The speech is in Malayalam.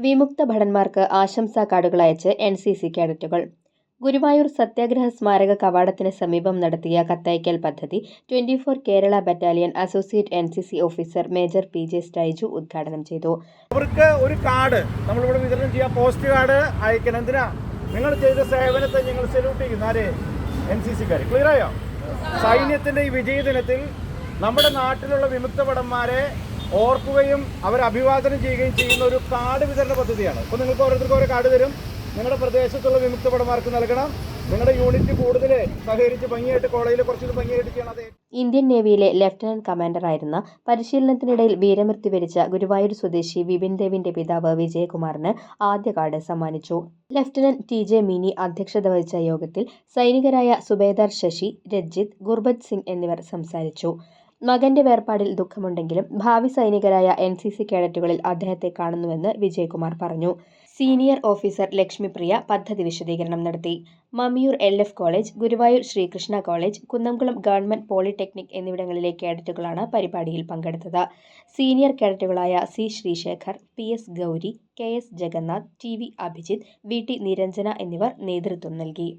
വിമുക്ത ഭടന്മാർക്ക് ആശംസാ കാർഡുകൾ അയച്ച് NCC കേഡറ്റുകൾ. ഗുരുവായൂർ സത്യാഗ്രഹ സ്മാരക കവാടത്തിന് സമീപം നടത്തിയ കത്തയക്കൽ പദ്ധതി 24 Kerala battalion associate NCC officer major PJ Staiju ഉദ്ഘാടനം ചെയ്തു. അവർക്ക് ഒരു കാർഡ് നമ്മളിവിടെ വിതരണം ചെയ്യാൻ പോസ്റ്റ് കാർഡ് അയക്കണം. എന്തിനാ? നിങ്ങൾ ചെയ്ത സേവനത്തെ ഞങ്ങൾ സല്യൂട്ട് ചെയ്യുന്നു. ആരെ? NCC-ക്കാർ. ക്ലിയറായോ? സൈന്യത്തിന്റെ ഈ വിജയ ദിനത്തിൽ നമ്മുടെ നാട്ടിലുള്ള വിമുക്ത ഭടന്മാരെ ഓർക്കുകയും അവരെ അഭിവാദനം ചെയ്യുകയും ചെയ്യുന്ന ഒരു കാർഡ് വിതരണ പദ്ധതിയാണ്. അപ്പോൾ നിങ്ങൾക്ക് ഓരോരുത്തർക്കും ഓരോ കാർഡ് തരും. നിങ്ങളുടെ പ്രദേശത്തുള്ള വിമുക്ത ഭടന്മാർക്ക് നൽകണം. നിങ്ങളുടെ യൂണിറ്റ് കൂടുതൽ സഹകരിച്ച് ഭംഗിയായിട്ട് കോളേജിൽ കുറച്ചുകൂടി ഭംഗിയായിട്ട് ചെയ്യണം. ഇന്ത്യൻ നേവിയിലെ ലഫ്റ്റനന്റ് കമാൻഡറായിരുന്ന പരിശീലനത്തിനിടയിൽ വീരമൃത്യു വരിച്ച ഗുരുവായൂർ സ്വദേശി വിപിൻ ദേവിന്റെ പിതാവ് വിജയകുമാറിന് ആദ്യ കാർഡ് സമ്മാനിച്ചു. ലഫ്റ്റനന്റ് TJ മിനി അധ്യക്ഷത വഹിച്ച യോഗത്തിൽ സൈനികരായ സുബേദാർ ശശി, രഞ്ജിത്ത്, ഗുർബത് സിംഗ് എന്നിവർ സംസാരിച്ചു. മകന്റെ വേർപാടിൽ ദുഃഖമുണ്ടെങ്കിലും ഭാവി സൈനികരായ NCC കേഡറ്റുകളിൽ അദ്ദേഹത്തെ കാണുന്നുവെന്ന് വിജയകുമാർ പറഞ്ഞു. സീനിയർ ഓഫീസർ ലക്ഷ്മിപ്രിയ പദ്ധതി വിശദീകരണം നടത്തി. Mammiyur LF college, Guruvayur Sreekrishna college, Kunnamkulam government polytechnic എന്നിവിടങ്ങളിലെ കേഡറ്റുകളാണ് പരിപാടിയിൽ പങ്കെടുത്തത്. സീനിയർ കേഡറ്റുകളായ C Sreesekhar, PS Gowri, KS Jagannath, TV Abhijith, VT Niranjana എന്നിവർ നേതൃത്വം നൽകി.